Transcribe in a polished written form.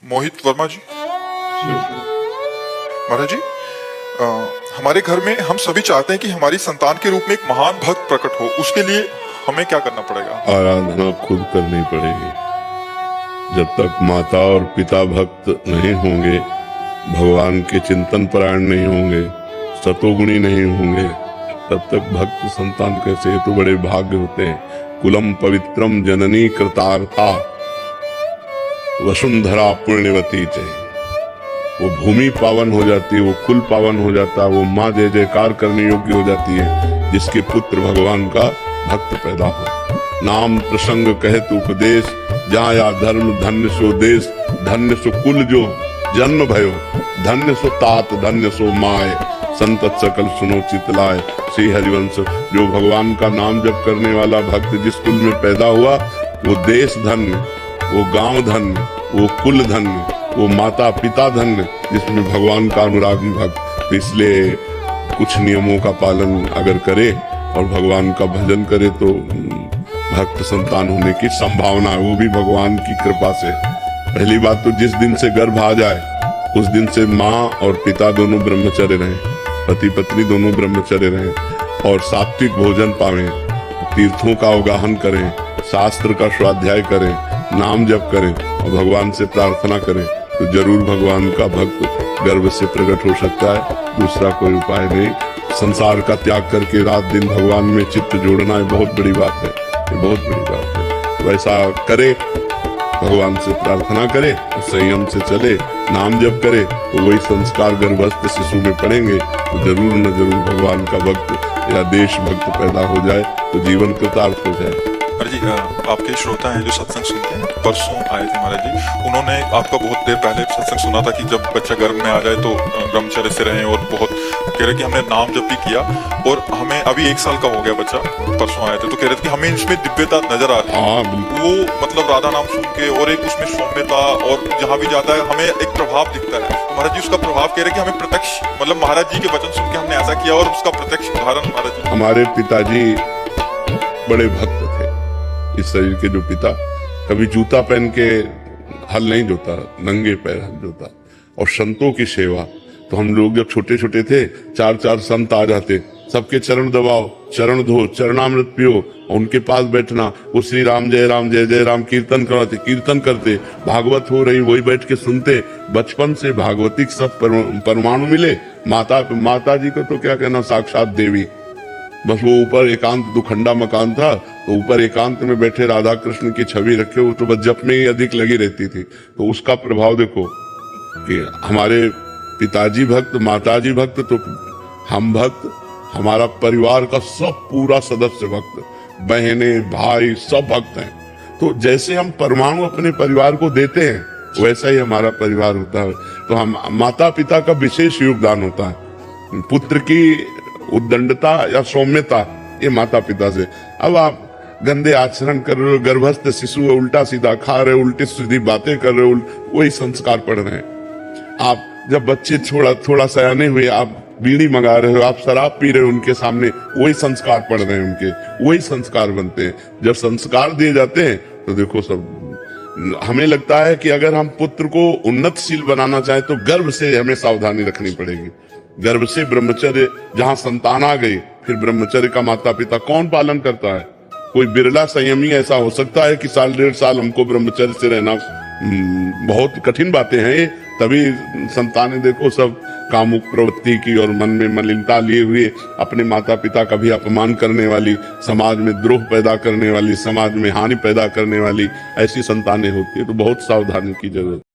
मोहित वर्मा जी। महाराज जी, हमारे घर में हम सभी चाहते हैं कि हमारी संतान के रूप में एक महान भक्त प्रकट हो। उसके लिए हमें क्या करना पड़ेगा? आराधना खुद करनी पड़ेगी। जब तक माता और पिता भक्त नहीं होंगे, भगवान के चिंतन परायण नहीं होंगे, सतोगुणी नहीं होंगे, तब तक भक्त संतान कैसे? ये तो बड़े भाग्य होते हैं। कुलम पवित्रम जननी कृतार्था वसुंधरा पुण्यवती चाहिए। वो भूमि पावन हो जाती है, वो कुल पावन हो जाता है, वो माँ जय जयकार करने योग्य हो जाती है जिसके पुत्र भगवान का भक्त पैदा हो। नाम प्रसंग कहत उपदेश, जहाँ या धर्म धन्य सो देश, धन्य सो कुल जो जन्म भयो, धन्य सो तात धन्य सो माय, संतत सकल सुनो चितलाय। श्री हरिवंश। जो भगवान का नाम जप करने वाला भक्त जिस कुल में पैदा हुआ, वो देश धन्य, वो गांव धन्य, वो कुल धन्य, वो माता पिता धन्य जिसमें भगवान का अनुरागी भक्त। तो इसलिए कुछ नियमों का पालन अगर करे और भगवान का भजन करे तो भक्त संतान होने की संभावना है, वो भी भगवान की कृपा से। पहली बात तो जिस दिन से गर्भ आ जाए उस दिन से माँ और पिता दोनों ब्रह्मचर्य रहें, पति पत्नी दोनों ब्रह्मचर्य रहें और सात्विक भोजन पावें, तीर्थों का अवगाहन करें, शास्त्र का स्वाध्याय करें, नाम जप करें और भगवान से प्रार्थना करें तो जरूर भगवान का भक्त गर्भ से प्रकट हो सकता है। दूसरा कोई उपाय नहीं। संसार का त्याग करके रात दिन भगवान में चित्त जोड़ना है बहुत बड़ी बात है, ये बहुत बड़ी बात है। वैसा करे, भगवान से प्रार्थना करे, संयम से चले, नाम जप करे तो वही संस्कार गर्भस्थ शिशु में पड़ेंगे तो जरूर न जरूर भगवान का भक्त या देश भक्त पैदा हो जाए तो जीवन कृतार्थ हो जाए। महाराज जी, आपके श्रोता हैं जो सत्संग सुनते हैं, परसों आए थे महाराज जी, उन्होंने आपका बहुत देर पहले सत्संग सुना था कि जब बच्चा गर्भ में आ जाए तो ब्रह्मचर्य से रहें और बहुत कह रहे कि हमने नाम जप भी किया और हमें अभी 1 साल का हो गया बच्चा, परसों आए थे तो कह रहे थे कि हमें इसमें दिव्यता नजर आ रही है। वो मतलब राधा नाम सुन के और एक उसमें सौम्यता और जहाँ भी जाता है हमें एक प्रभाव दिखता है। तो महाराज जी उसका प्रभाव कह रहे कि हमें प्रत्यक्ष मतलब महाराज जी के वचन सुन के हमने ऐसा किया और उसका प्रत्यक्ष उदाहरण महाराज जी। हमारे पिताजी बड़े भक्त थे। इस शरीर के जो पिता कभी जूता पहन के हल नहीं जोता, नंगे पैर हल जोता। और संतों की सेवा तो हम लोग जब छोटे छोटे थे 4-4 संत आ जाते, सबके चरण दबाओ, चरण धो, चरणामृत पियो, उनके पास बैठना, वो श्री राम जय जय राम कीर्तन कराते, कीर्तन करते, भागवत हो रही वही बैठ के सुनते। बचपन से भागवतिक सब परमाणु मिले। माता जी को तो क्या कहना, साक्षात देवी। बस वो ऊपर एकांत दुखंडा मकान था तो ऊपर एकांत में बैठे राधा कृष्ण की छवि रखे, वो तो बस जप में ही अधिक लगी रहती थी। तो उसका प्रभाव देखो कि हमारे पिताजी भक्त, माताजी भक्त, तो हम भक्त, हमारा परिवार का सब पूरा सदस्य भक्त, बहने भाई सब भक्त हैं। तो जैसे हम परमाणु अपने परिवार को देते हैं वैसा ही हमारा परिवार होता है। तो हम माता पिता का विशेष योगदान होता है। पुत्र की उद्दंडता या सौम्यता ये माता पिता से। अब आप गंदे आचरण कर रहे हो, गर्भस्थ शिशु है, उल्टा सीधा खा रहे हो, उल्टी सीधी बातें कर रहे हो, वही संस्कार पड़ रहे हैं। आप जब बच्चे थोड़ा सयाने हुए, आप बीड़ी मंगा रहे हो, आप शराब पी रहे हो उनके सामने, वही संस्कार पड़ रहे हैं उनके, वही संस्कार बनते हैं। जब संस्कार दिए जाते हैं तो देखो सब। हमें लगता है कि अगर हम पुत्र को उन्नतशील बनाना चाहें तो गर्भ से हमें सावधानी रखनी पड़ेगी। गर्भ से ब्रह्मचर्य, जहां संतान आ गई फिर ब्रह्मचर्य का माता पिता कौन पालन करता है? कोई बिरला संयमी ऐसा हो सकता है कि 1.5 साल हमको ब्रह्मचर्य से रहना, बहुत कठिन बातें हैं ये। तभी संतानें देखो सब कामुक प्रवृत्ति की और मन में मलिनता लिए हुए अपने माता पिता का भी अपमान करने वाली, समाज में द्रोह पैदा करने वाली, समाज में हानि पैदा करने वाली ऐसी संतानें होती है। तो बहुत सावधानी की जरूरत।